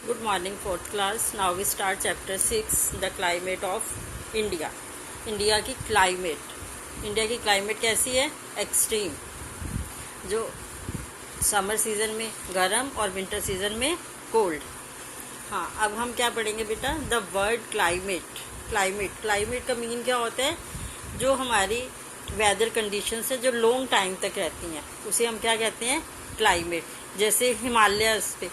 Good morning, fourth class. Now we start chapter 6, the climate of India. India की climate कैसी है? Extreme, जो summer season में गर्म और विंटर सीजन में कोल्ड। हाँ, अब हम क्या पढ़ेंगे बेटा? द वर्ड क्लाइमेट का मीनिंग क्या होता है? जो हमारी वेदर कंडीशंस है जो लॉन्ग टाइम तक रहती हैं, उसे हम क्या कहते हैं? क्लाइमेट। जैसे हिमालयस पे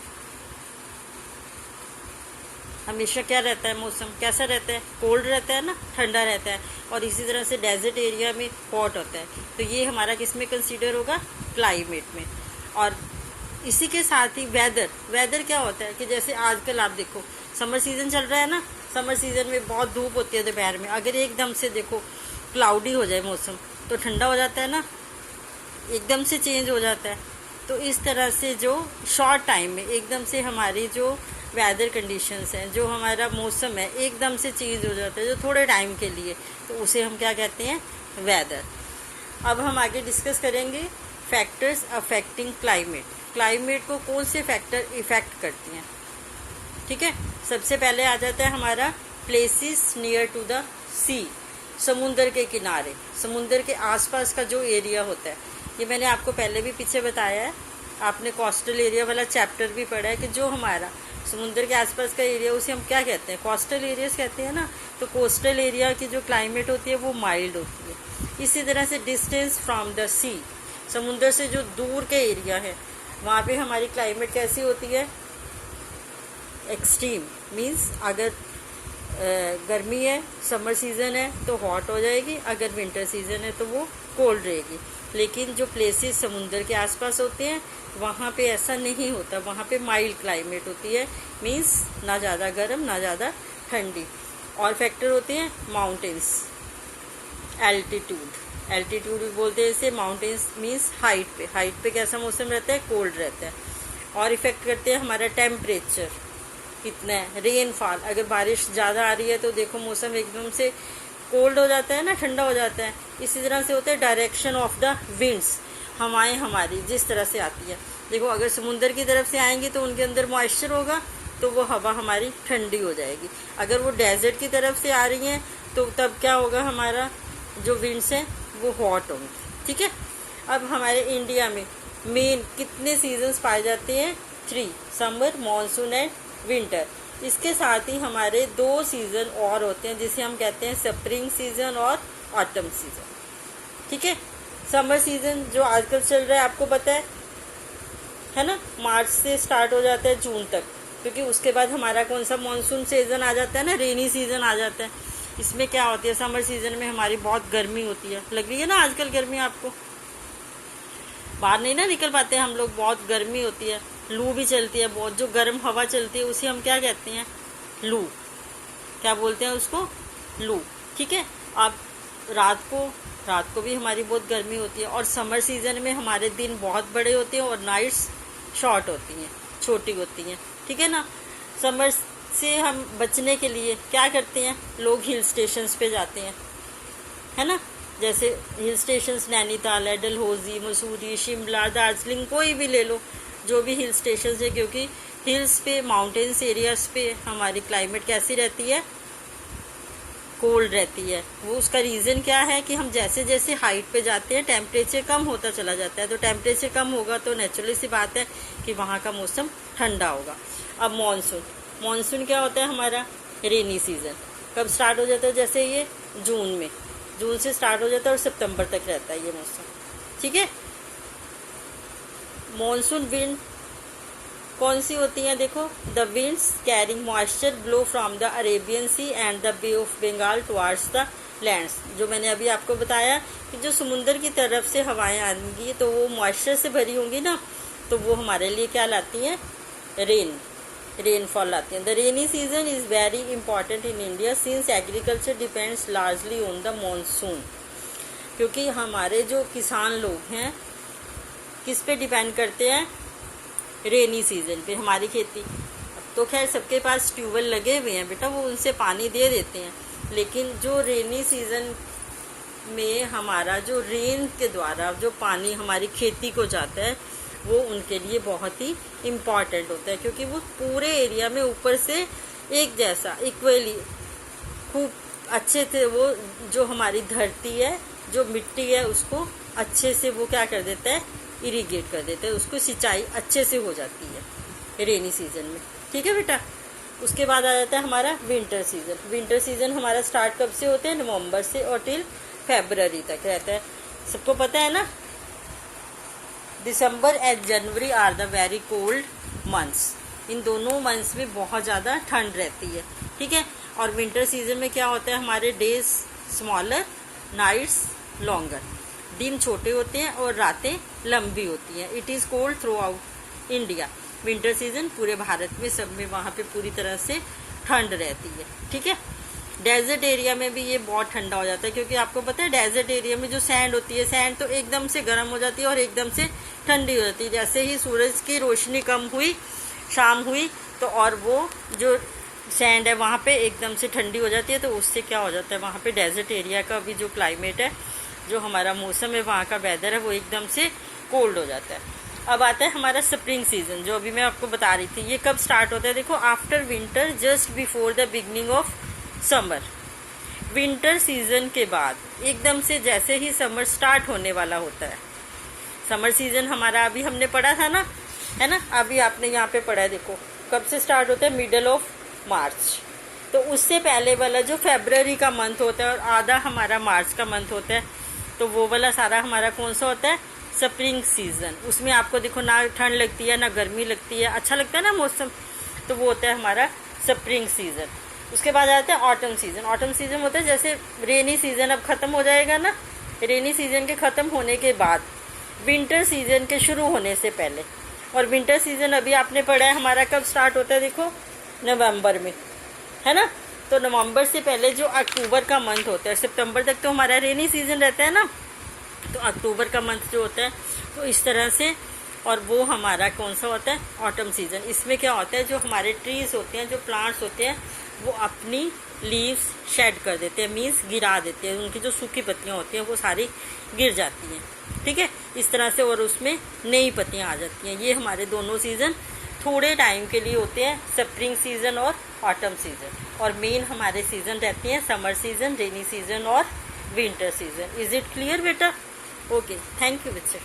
हमेशा क्या रहता है? मौसम कैसा रहता है? कोल्ड रहता है ना, ठंडा रहता है। और इसी तरह से डेजर्ट एरिया में हॉट होता है। तो ये हमारा किस में कंसीडर होगा? क्लाइमेट में। और इसी के साथ ही वेदर क्या होता है कि जैसे आजकल आप देखो समर सीजन चल रहा है ना, समर सीजन में बहुत धूप होती है दोपहर में। अगर एकदम से देखो क्लाउडी हो जाए मौसम तो ठंडा हो जाता है ना, एकदम से चेंज हो जाता है। तो इस तरह से जो शॉर्ट टाइम में एकदम से हमारी जो वेदर कंडीशंस हैं, जो हमारा मौसम है, एकदम से चेंज हो जाता है जो थोड़े टाइम के लिए, तो उसे हम क्या कहते हैं? वेदर। अब हम आगे डिस्कस करेंगे फैक्टर्स अफेक्टिंग क्लाइमेट को कौन से फैक्टर इफेक्ट करती हैं। ठीक है, सबसे पहले आ जाता है हमारा प्लेसेस नियर टू द सी, समुंदर के किनारे, समुंदर के आसपास का जो एरिया होता है। ये मैंने आपको पहले भी पीछे बताया है, आपने कोस्टल एरिया वाला चैप्टर भी पढ़ा है कि जो हमारा समुंदर के आसपास का एरिया उसे हम क्या कहते हैं? कोस्टल एरियाज कहते हैं ना। तो कोस्टल एरिया की जो क्लाइमेट होती है वो माइल्ड होती है। इसी तरह से डिस्टेंस फ्रॉम द सी, समुंदर से जो दूर के एरिया है वहाँ पे हमारी क्लाइमेट कैसी होती है? एक्सट्रीम। मीन्स अगर गर्मी है, समर सीजन है तो हॉट हो जाएगी, अगर विंटर सीजन है तो वो कोल्ड रहेगी। लेकिन जो प्लेसेस समुंदर के आसपास होते हैं वहाँ पे ऐसा नहीं होता, वहाँ पे माइल्ड क्लाइमेट होती है। मीन्स ना ज़्यादा गर्म ना ज़्यादा ठंडी। और फैक्टर होते हैं माउंटेन्स, एल्टीट्यूड भी बोलते हैं इसे। माउंटेन्स मीन्स हाइट पे कैसा मौसम रहता है? कोल्ड रहता है। और इफेक्ट करते हैं हमारा टेम्परेचर कितना है, रेनफॉल। अगर बारिश ज़्यादा आ रही है तो देखो मौसम एकदम से कोल्ड हो जाता है ना, ठंडा हो जाता है। इसी तरह से होता है डायरेक्शन ऑफ द विंड्स, हवाएं हमारी जिस तरह से आती है। देखो अगर समुंदर की तरफ से आएंगी तो उनके अंदर मॉइस्चर होगा तो वो हवा हमारी ठंडी हो जाएगी। अगर वो डेजर्ट की तरफ से आ रही हैं तो तब क्या होगा? हमारा जो विंड्स हैं वो हॉट होंगे। ठीक है, अब हमारे इंडिया में मेन कितने सीजन्स पाए जाते हैं? 3, समर, मानसून एंड विंटर। इसके साथ ही हमारे 2 सीज़न और होते हैं जिसे हम कहते हैं स्प्रिंग सीजन और ऑटम सीजन। ठीक है, समर सीजन जो आजकल चल रहा है आपको पता है ना, मार्च से स्टार्ट हो जाता है जून तक, क्योंकि उसके बाद हमारा कौन सा मानसून सीजन आ जाता है ना, रेनी सीजन आ जाता है। इसमें क्या होती है? समर सीजन में हमारी बहुत गर्मी होती है। लग रही है ना आजकल गर्मी आपको? बाहर नहीं ना निकल पाते हम लोग, बहुत गर्मी होती है, लू भी चलती है बहुत। जो गर्म हवा चलती है उसे हम क्या कहते हैं? लू। क्या बोलते हैं उसको? लू। ठीक है, अब रात को भी हमारी बहुत गर्मी होती है। और समर सीजन में हमारे दिन बहुत बड़े होते हैं और नाइट्स शॉर्ट होती हैं, छोटी होती हैं। ठीक है ना। समर से हम बचने के लिए क्या करते हैं? लोग हिल स्टेशंस पे जाते हैं, है ना। जैसे हिल स्टेशंस नैनीताल है, डलहौजी, मसूरी, शिमला, दार्जिलिंग, कोई भी ले लो, जो भी हिल स्टेशंस है। क्योंकि हिल्स पे, माउंटेन्स एरियाज पे हमारी क्लाइमेट कैसी रहती है? कोल्ड रहती है। वो उसका रीज़न क्या है कि हम जैसे जैसे हाइट पे जाते हैं टेम्परेचर कम होता चला जाता है। तो टेम्परेचर कम होगा तो नेचुरली सी बात है कि वहाँ का मौसम ठंडा होगा। अब मानसून क्या होता है? हमारा रेनी सीज़न कब स्टार्ट हो जाता है? जैसे ये जून से स्टार्ट हो जाता है और सितंबर तक रहता है ये मौसम। ठीक है, मानसून विंड कौन सी होती हैं? देखो, the winds carrying moisture blow from the Arabian sea and the bay of Bengal towards the lands. जो मैंने अभी आपको बताया कि जो समुंदर की तरफ से हवाएं आएंगी तो वो मॉइस्चर से भरी होंगी ना, तो वो हमारे लिए क्या लाती हैं? रेनफॉल लाती हैं। The rainy season is very important in India since agriculture depends largely on the monsoon. क्योंकि हमारे जो किसान लोग हैं किस पे डिपेंड करते हैं? रेनी सीजन पे हमारी खेती। तो खैर सबके पास ट्यूबवेल लगे हुए हैं बेटा, वो उनसे पानी दे देते हैं। लेकिन जो रेनी सीजन में हमारा जो रेन के द्वारा जो पानी हमारी खेती को जाता है वो उनके लिए बहुत ही इम्पॉर्टेंट होता है, क्योंकि वो पूरे एरिया में ऊपर से एक जैसा इक्वली खूब अच्छे से वो जो हमारी धरती है, जो मिट्टी है, उसको अच्छे से वो क्या कर देता है, इरिगेट कर देता है, उसको सिंचाई अच्छे से हो जाती है रेनी सीजन में। ठीक है बेटा। उसके बाद आ जाता है हमारा विंटर सीजन। विंटर सीजन हमारा स्टार्ट कब से होते हैं, नवंबर से और टिल फरवरी तक रहता है। सबको पता है ना, December and January are the very cold months. इन दोनों मंथ्स में बहुत ज़्यादा ठंड रहती है। ठीक है। और विंटर सीजन में क्या होता है, हमारे डेज स्मॉलर, नाइट्स लॉन्गर। दिन छोटे होते हैं और रातें लंबी होती हैं। It is cold through out India. Winter season पूरे भारत में सब में वहाँ पे पूरी तरह से ठंड रहती है। ठीक है। डेजर्ट एरिया में भी ये बहुत ठंडा हो जाता है, क्योंकि आपको पता है डेजर्ट एरिया में जो सैंड होती है, सैंड तो एकदम से गर्म हो जाती है और एकदम से ठंडी हो जाती है। जैसे ही सूरज की रोशनी कम हुई, शाम हुई, तो और वो जो सैंड है वहाँ पे एकदम से ठंडी हो जाती है। तो उससे क्या हो जाता है, वहाँ पे डेजर्ट एरिया का भी जो क्लाइमेट है, जो हमारा मौसम है, वहाँ का वेदर है, वो एकदम से कोल्ड हो जाता है। अब आता है हमारा स्प्रिंग सीजन, जो अभी मैं आपको बता रही थी। ये कब स्टार्ट होता है, देखो, after winter just before the beginning of summer. Winter season के बाद एकदम से जैसे ही समर स्टार्ट होने वाला होता है, समर सीजन हमारा अभी हमने पढ़ा था ना, है ना, अभी आपने यहाँ पे पढ़ा है। देखो कब से स्टार्ट होता है, मिडल ऑफ मार्च। तो उससे पहले वाला जो फरवरी का मंथ होता है और आधा हमारा मार्च का मंथ होता है, तो वो वाला सारा हमारा कौन सा होता है, स्प्रिंग सीजन। उसमें आपको देखो ना ठंड लगती है ना गर्मी लगती है, अच्छा लगता है ना मौसम, तो वो होता है हमारा स्प्रिंग सीजन। उसके बाद आता है ऑटम सीजन। ऑटम सीजन होता है जैसे रेनी सीजन अब खत्म हो जाएगा ना, रेनी सीजन के ख़त्म होने के बाद विंटर सीजन के शुरू होने से पहले। और विंटर सीजन अभी आपने पढ़ा है हमारा कब स्टार्ट होता है, देखो नवंबर में, है ना। तो नवंबर से पहले जो अक्टूबर का मंथ होता है, सितंबर तक तो हमारा रेनी सीजन रहता है ना, तो अक्टूबर का मंथ जो होता है वो इस तरह से, और वो हमारा कौन सा होता है, ऑटम सीजन। इसमें क्या होता है, जो हमारे ट्रीज होते हैं, जो प्लांट्स होते हैं, वो अपनी लीव्स शेड कर देते हैं, मीन्स गिरा देते हैं। उनकी जो सूखी पत्तियां होती हैं वो सारी गिर जाती हैं। ठीक है, इस तरह से, और उसमें नई पत्तियां आ जाती हैं। ये हमारे दोनों सीज़न थोड़े टाइम के लिए होते हैं, स्प्रिंग सीजन और ऑटम सीजन। और मेन हमारे सीजन रहती हैं समर सीजन, रेनी सीजन और winter season. Is it clear बेटा? ओके, थैंक यू बच्चे।